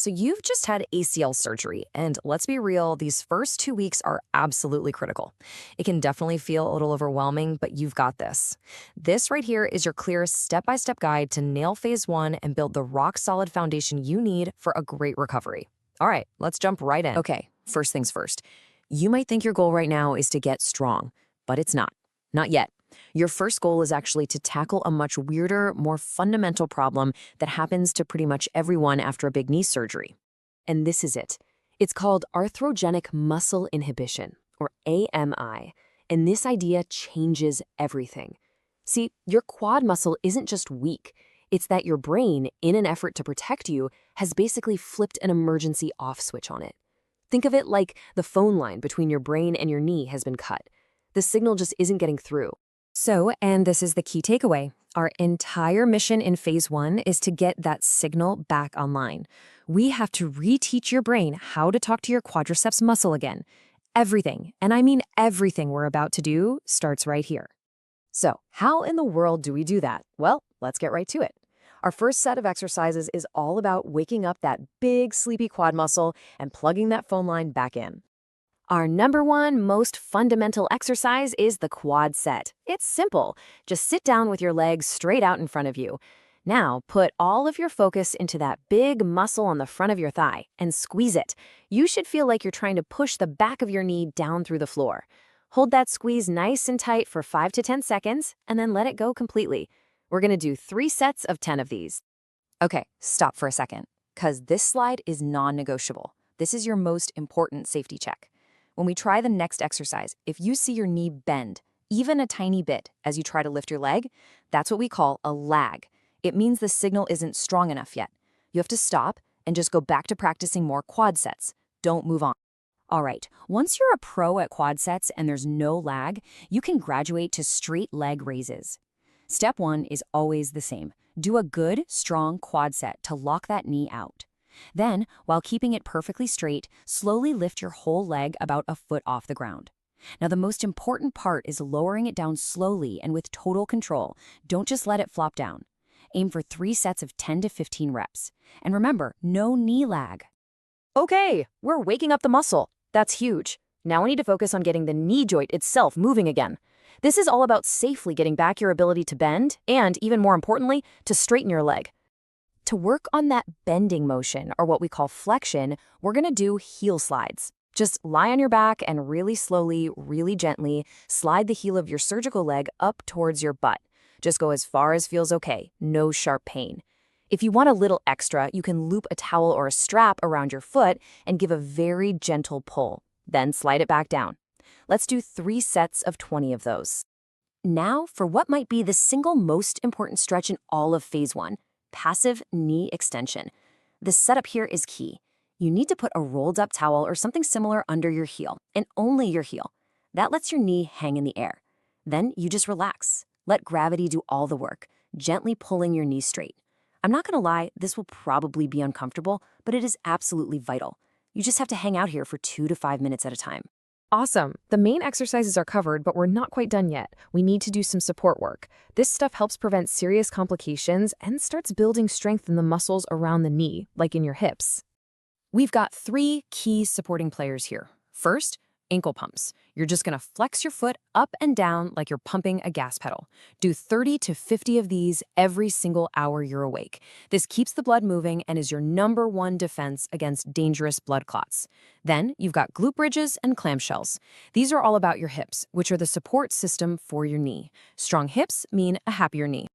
So you've just had ACL surgery, and let's be real, these first 2 weeks are absolutely critical. It can definitely feel a little overwhelming, but you've got this. This right here is your clear step-by-step guide to nail phase one and build the rock-solid foundation you need for a great recovery. All right, let's jump right in. Okay, first things first. You might think your goal right now is to get strong, but it's not. Not yet. Your first goal is actually to tackle a much weirder, more fundamental problem that happens to pretty much everyone after a big knee surgery. And this is it. It's called arthrogenic muscle inhibition, or AMI, and this idea changes everything. See, your quad muscle isn't just weak. It's that your brain, in an effort to protect you, has basically flipped an emergency off switch on it. Think of it like the phone line between your brain and your knee has been cut. The signal just isn't getting through. So, and this is the key takeaway, our entire mission in phase one is to get that signal back online. We have to reteach your brain how to talk to your quadriceps muscle again. Everything, and I mean everything we're about to do, starts right here. So, how in the world do we do that? Well, let's get right to it. Our first set of exercises is all about waking up that big sleepy quad muscle and plugging that phone line back in. Our number one most fundamental exercise is the quad set. It's simple. Just sit down with your legs straight out in front of you. Now, put all of your focus into that big muscle on the front of your thigh and squeeze it. You should feel like you're trying to push the back of your knee down through the floor. Hold that squeeze nice and tight for 5 to 10 seconds and then let it go completely. We're going to do 3 sets of 10 of these. Okay, stop for a second, because this slide is non-negotiable. This is your most important safety check. When we try the next exercise, if you see your knee bend, even a tiny bit, as you try to lift your leg, that's what we call a lag. It means the signal isn't strong enough yet. You have to stop and just go back to practicing more quad sets. Don't move on. All right, once you're a pro at quad sets and there's no lag, you can graduate to straight leg raises. Step 1 is always the same. Do a good, strong quad set to lock that knee out. Then, while keeping it perfectly straight, slowly lift your whole leg about a foot off the ground. Now, the most important part is lowering it down slowly and with total control. Don't just let it flop down. Aim for 3 sets of 10 to 15 reps. And remember, no knee lag. Okay, we're waking up the muscle. That's huge. Now we need to focus on getting the knee joint itself moving again. This is all about safely getting back your ability to bend and, even more importantly, to straighten your leg. To work on that bending motion, or what we call flexion, we're going to do heel slides. Just lie on your back and really slowly, really gently slide the heel of your surgical leg up towards your butt. Just go as far as feels okay, no sharp pain. If you want a little extra, you can loop a towel or a strap around your foot and give a very gentle pull. Then slide it back down. Let's do 3 sets of 20 of those. Now for what might be the single most important stretch in all of phase 1. Passive knee extension. The setup here is key. You need to put a rolled up towel or something similar under your heel, and only your heel. That lets your knee hang in the air. Then you just relax. Let gravity do all the work, gently pulling your knee straight. I'm not going to lie, this will probably be uncomfortable, but it is absolutely vital. You just have to hang out here for 2 to 5 minutes at a time. Awesome. The main exercises are covered, but we're not quite done yet. We need to do some support work. This stuff helps prevent serious complications and starts building strength in the muscles around the knee, like in your hips. We've got 3 key supporting players here. First, ankle pumps. You're just going to flex your foot up and down like you're pumping a gas pedal. Do 30 to 50 of these every single hour you're awake. This keeps the blood moving and is your number 1 defense against dangerous blood clots. Then you've got glute bridges and clamshells. These are all about your hips, which are the support system for your knee. Strong hips mean a happier knee.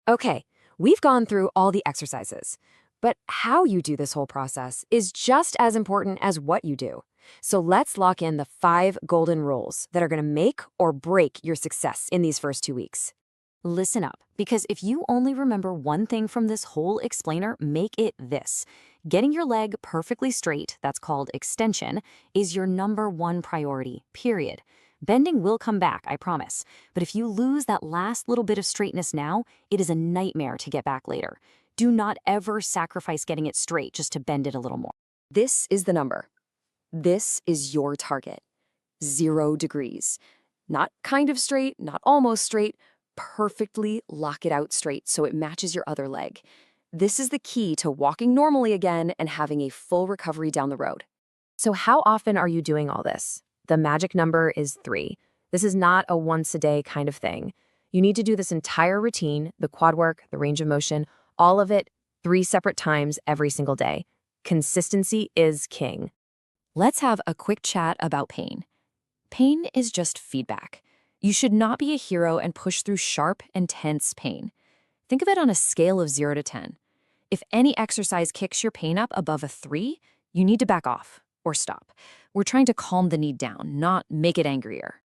Okay, we've gone through all the exercises, but how you do this whole process is just as important as what you do. So let's lock in the 5 golden rules that are going to make or break your success in these first 2 weeks. Listen up, because if you only remember one thing from this whole explainer, make it this. Getting your leg perfectly straight, that's called extension, is your number 1 priority, period. Bending will come back, I promise. But if you lose that last little bit of straightness now, it is a nightmare to get back later. Do not ever sacrifice getting it straight just to bend it a little more. This is the number. This is your target. 0 degrees. Not kind of straight, not almost straight. Perfectly lock it out straight so it matches your other leg. This is the key to walking normally again and having a full recovery down the road. So how often are you doing all this? The magic number is 3. This is not a once-a-day kind of thing. You need to do this entire routine, the quad work, the range of motion, all of it 3 separate times every single day. Consistency is king. Let's have a quick chat about pain. Pain is just feedback. You should not be a hero and push through sharp, intense pain. Think of it on a scale of 0 to 10. If any exercise kicks your pain up above a 3, you need to back off or stop. We're trying to calm the need down, not make it angrier.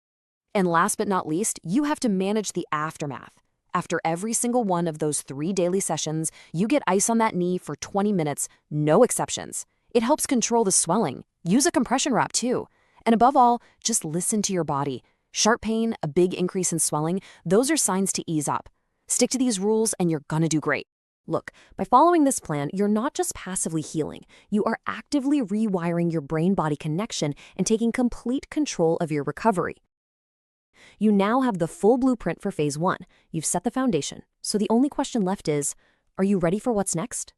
And last but not least, you have to manage the aftermath. After every single one of those 3 daily sessions, you get ice on that knee for 20 minutes, no exceptions. It helps control the swelling. Use a compression wrap too. And above all, just listen to your body. Sharp pain, a big increase in swelling, those are signs to ease up. Stick to these rules and you're gonna do great. Look, by following this plan, you're not just passively healing. You are actively rewiring your brain-body connection and taking complete control of your recovery. You now have the full blueprint for phase 1. You've set the foundation. So the only question left is, are you ready for what's next?